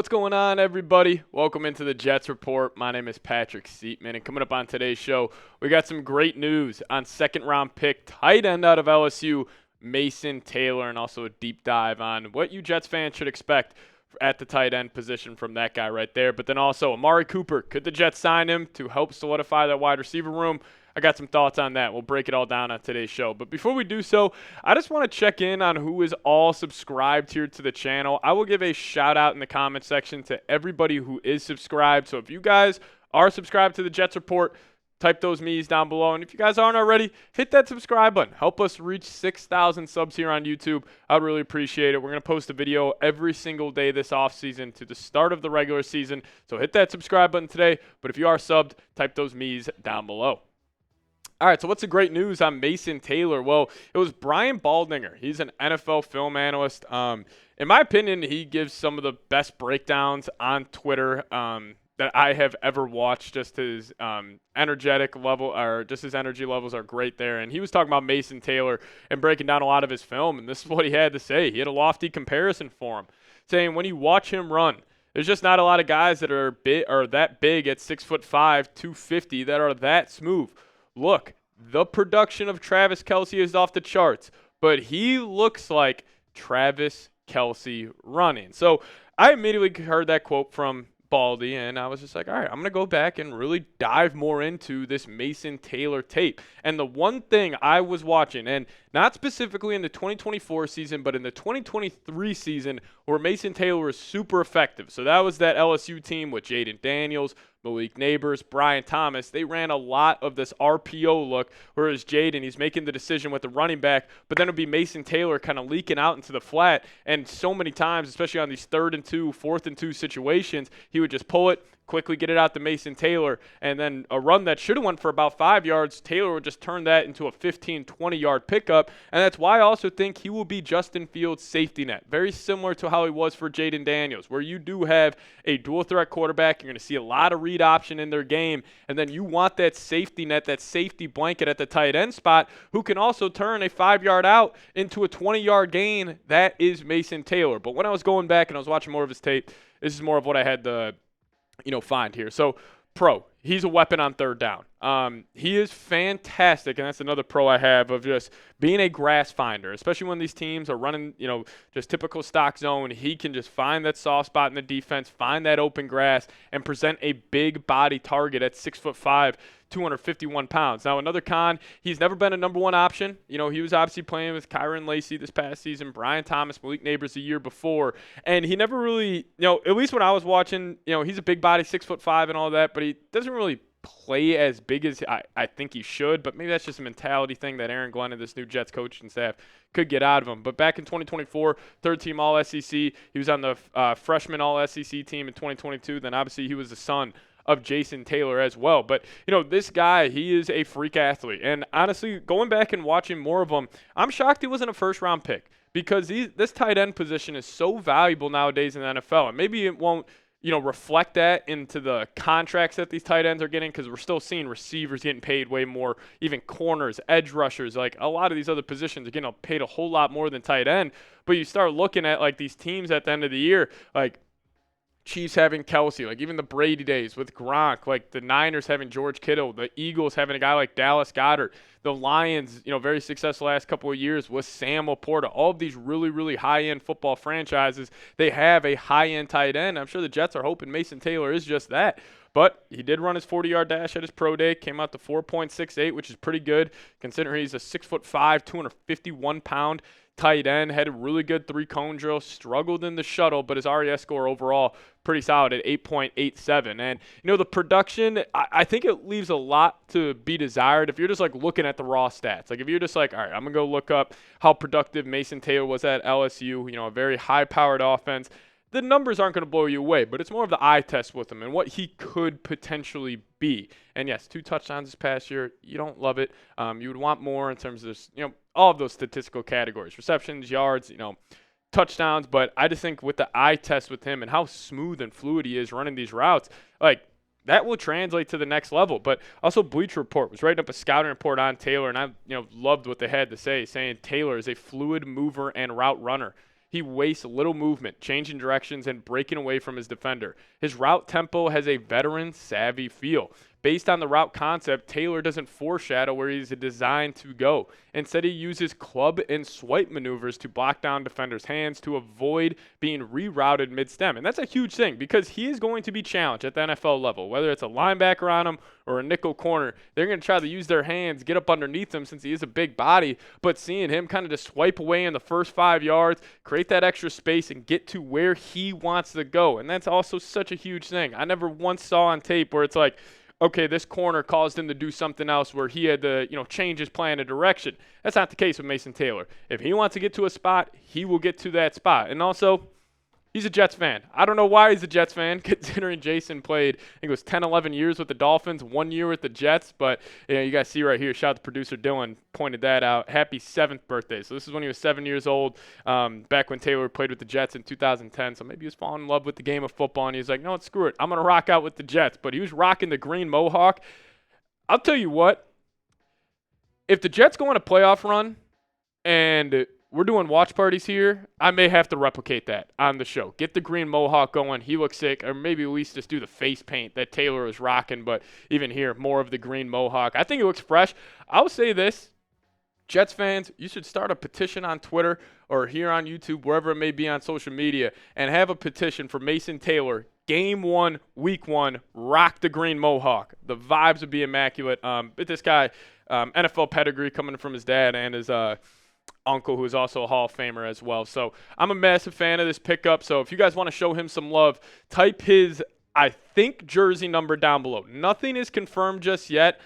What's going on, everybody? Welcome into the Jets Report. My name is Patrick Siepman, and coming up on today's show, we got some great news on second-round pick tight end out of LSU, Mason Taylor, and also a deep dive on what you Jets fans should expect at the tight end position from that guy right there. But then also Amari Cooper. Could the Jets sign him to help solidify that wide receiver room? I got some thoughts on that. We'll break it all down on today's show. But before we do so, I just want to check in on who is all subscribed here to the channel. I will give a shout out in the comment section to everybody who is subscribed. So if you guys are subscribed to the Jets Report, type those me's down below. And if you guys aren't already, hit that subscribe button. Help us reach 6,000 subs here on YouTube. I'd really appreciate it. We're going to post a video every single day this offseason to the start of the regular season. So hit that subscribe button today. But if you are subbed, type those me's down below. All right, so what's the great news on Mason Taylor? Well, it was Brian Baldinger. He's an NFL film analyst. In my opinion, he gives some of the best breakdowns on Twitter that I have ever watched. Just his energetic level, or just his energy levels are great there. And he was talking about Mason Taylor and breaking down a lot of his film, and this is what he had to say. He had a lofty comparison for him, saying when you watch him run, there's just not a lot of guys that are that big at 6'5", 250 that are that smooth. Look, the production of Travis Kelce is off the charts, but he looks like Travis Kelce running. So I immediately heard that quote from Baldy, and I was just like, all right, I'm going to go back and really dive more into this Mason Taylor tape. And the one thing I was watching, and not specifically in the 2024 season, but in the 2023 season, where Mason Taylor was super effective. So that was that LSU team with Jaden Daniels, Malik Neighbors, Brian Thomas. They ran a lot of this RPO look, whereas Jaden, he's making the decision with the running back, but then it'll be Mason Taylor kind of leaking out into the flat. And so many times, especially on these 3rd and 2, 4th and 2 situations, he would just pull it, quickly get it out to Mason Taylor, and then a run that should have went for about 5 yards, Taylor would just turn that into a 15, 20-yard pickup. And that's why I also think he will be Justin Fields' safety net. Very similar to how he was for Jaden Daniels, where you do have a dual-threat quarterback. You're going to see a lot of read option in their game, and then you want that safety net, that safety blanket at the tight end spot, who can also turn a 5-yard out into a 20-yard gain. That is Mason Taylor. But when I was going back and I was watching more of his tape, this is more of what I had to find here. So, he's a weapon on 3rd down. He is fantastic, and that's another pro I have of just being a grass finder, especially when these teams are running, just typical stock zone. He can just find that soft spot in the defense, find that open grass, and present a big body target at 6'5", 251 pounds. Now, another con, he's never been a number 1 option. He was obviously playing with Kyron Lacey this past season, Brian Thomas, Malik Neighbors the year before, and he never really, at least when I was watching, he's a big body, 6'5" and all that, but he doesn't really play as big as I think he should, but maybe that's just a mentality thing that Aaron Glenn and this new Jets coaching staff could get out of him. But back in 2024, 3rd-team All-SEC, he was on the freshman All-SEC team in 2022. Then obviously he was the son of Jason Taylor as well. But, this guy, he is a freak athlete. And honestly, going back and watching more of him, I'm shocked he wasn't a first-round pick, because this tight end position is so valuable nowadays in the NFL. And maybe it won't reflect that into the contracts that these tight ends are getting, because we're still seeing receivers getting paid way more, even corners, edge rushers, like a lot of these other positions are getting paid a whole lot more than tight end. But you start looking at like these teams at the end of the year, like Chiefs having Kelce, like even the Brady days with Gronk, like the Niners having George Kittle, the Eagles having a guy like Dallas Goedert, the Lions, very successful last couple of years with Sam Laporta. All of these really, really high-end football franchises, they have a high-end tight end. I'm sure the Jets are hoping Mason Taylor is just that. But he did run his 40-yard dash at his pro day, came out to 4.68, which is pretty good considering he's a 6'5", 251-pound tight end. Had a really good 3-cone drill, struggled in the shuttle, but his RES score overall pretty solid at 8.87. And, the production, I think it leaves a lot to be desired if you're just like looking at the raw stats. Like if you're just like, all right, I'm going to go look up how productive Mason Taylor was at LSU, a very high-powered offense. The numbers aren't going to blow you away, but it's more of the eye test with him and what he could potentially be. And yes, 2 touchdowns this past year. You don't love it. You would want more in terms of this, all of those statistical categories, receptions, yards, touchdowns. But I just think with the eye test with him and how smooth and fluid he is running these routes, like that will translate to the next level. But also Bleacher Report was writing up a scouting report on Taylor, and I loved what they had to say, saying Taylor is a fluid mover and route runner. he wastes little movement, changing directions and breaking away from his defender. His route tempo has a veteran-savvy feel. Based on the route concept, Taylor doesn't foreshadow where he's designed to go. Instead, he uses club and swipe maneuvers to block down defenders' hands to avoid being rerouted mid-stem. And that's a huge thing because he is going to be challenged at the NFL level. Whether it's a linebacker on him or a nickel corner, they're going to try to use their hands, get up underneath him since he is a big body. But seeing him kind of just swipe away in the first 5 yards, create that extra space, and get to where he wants to go. And that's also such a huge thing. I never once saw on tape where it's like, okay, this corner caused him to do something else where he had to, change his plan of direction. That's not the case with Mason Taylor. If he wants to get to a spot, he will get to that spot. And also, he's a Jets fan. I don't know why he's a Jets fan, considering Jason played, I think it was 10, 11 years with the Dolphins, 1 year with the Jets. But you guys see right here, shout out to producer Dylan, pointed that out. Happy 7th birthday. So this is when he was 7 years old, back when Taylor played with the Jets in 2010. So maybe he was falling in love with the game of football, and he was like, no, screw it. I'm going to rock out with the Jets. But he was rocking the green mohawk. I'll tell you what, if the Jets go on a playoff run and we're doing watch parties here, I may have to replicate that on the show. Get the green mohawk going. He looks sick. Or maybe at least just do the face paint that Taylor was rocking. But even here, more of the green mohawk. I think it looks fresh. I'll say this. Jets fans, you should start a petition on Twitter or here on YouTube, wherever it may be on social media, and have a petition for Mason Taylor. Game 1, week 1, rock the green mohawk. The vibes would be immaculate. But this guy, NFL pedigree coming from his dad and his uncle, who is also a Hall of Famer as well. So I'm a massive fan of this pickup. So if you guys want to show him some love, type his, I think, jersey number down below. Nothing is confirmed just yet.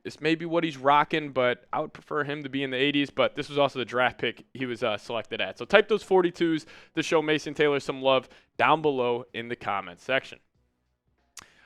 This may be what he's rocking, but I would prefer him to be in the 80s. But this was also the draft pick he was selected at. So type those 42s to show Mason Taylor some love down below in the comments section.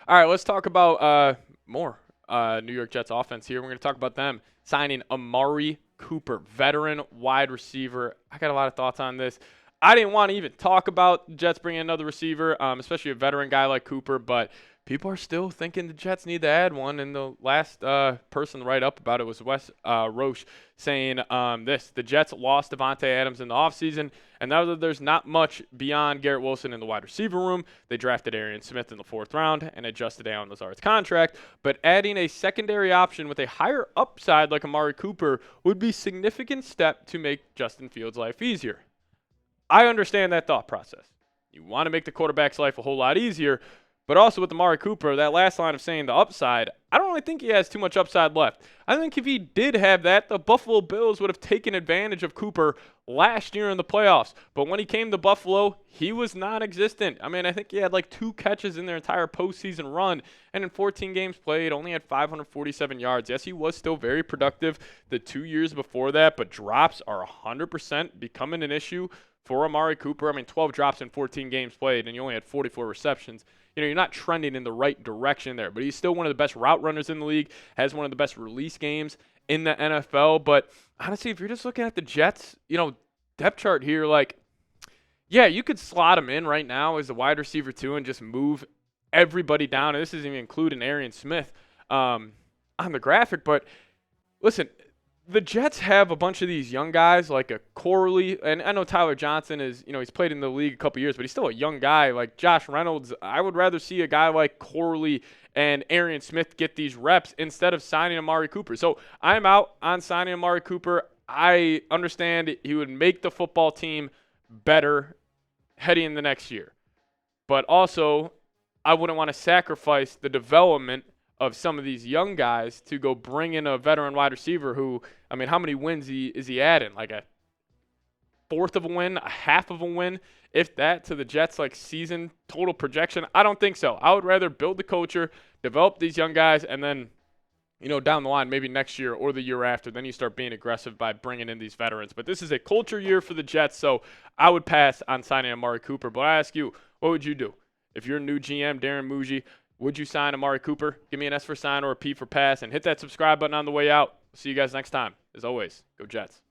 All right, let's talk about more New York Jets offense here. We're going to talk about them signing Amari Cooper, veteran wide receiver. I got a lot of thoughts on this. I didn't want to even talk about the Jets bringing another receiver, especially a veteran guy like Cooper, but people are still thinking the Jets need to add one, and the last person to write up about it was Wes Roche saying this: the Jets lost Devontae Adams in the offseason, and now that there's not much beyond Garrett Wilson in the wide receiver room, they drafted Arian Smith in the 4th round and adjusted Allen Lazard's contract, but adding a secondary option with a higher upside like Amari Cooper would be a significant step to make Justin Fields' life easier. I understand that thought process. You want to make the quarterback's life a whole lot easier, but also with Amari Cooper, that last line of saying the upside, I don't really think he has too much upside left. I think if he did have that, the Buffalo Bills would have taken advantage of Cooper last year in the playoffs. But when he came to Buffalo, he was non-existent. I mean, I think he had like 2 catches in their entire postseason run, and in 14 games played, only had 547 yards. Yes, he was still very productive the 2 years before that, but drops are 100% becoming an issue for Amari Cooper. I mean, 12 drops in 14 games played, and you only had 44 receptions. You're not trending in the right direction there, but he's still one of the best route runners in the league, has one of the best release games in the NFL. But honestly, if you're just looking at the Jets, depth chart here, yeah, you could slot him in right now as a wide receiver too and just move everybody down. And this isn't even including Arian Smith on the graphic. But listen, the Jets have a bunch of these young guys like a Corley, and I know Tyler Johnson is, he's played in the league a couple years, but he's still a young guy. Like Josh Reynolds, I would rather see a guy like Corley and Arian Smith get these reps instead of signing Amari Cooper. So I'm out on signing Amari Cooper. I understand he would make the football team better heading in the next year. But also, I wouldn't want to sacrifice the development of some of these young guys to go bring in a veteran wide receiver who, I mean, how many wins is he adding? Like a 1/4 of a win, a 1/2 of a win, if that, to the Jets' season total projection? I don't think so. I would rather build the culture, develop these young guys, and then, down the line, maybe next year or the year after, then you start being aggressive by bringing in these veterans. But this is a culture year for the Jets, so I would pass on signing Amari Cooper. But I ask you, what would you do? If you're a new GM, Darren Muji, would you sign Amari Cooper? Give me an S for sign or a P for pass, and hit that subscribe button on the way out. See you guys next time. As always, go Jets.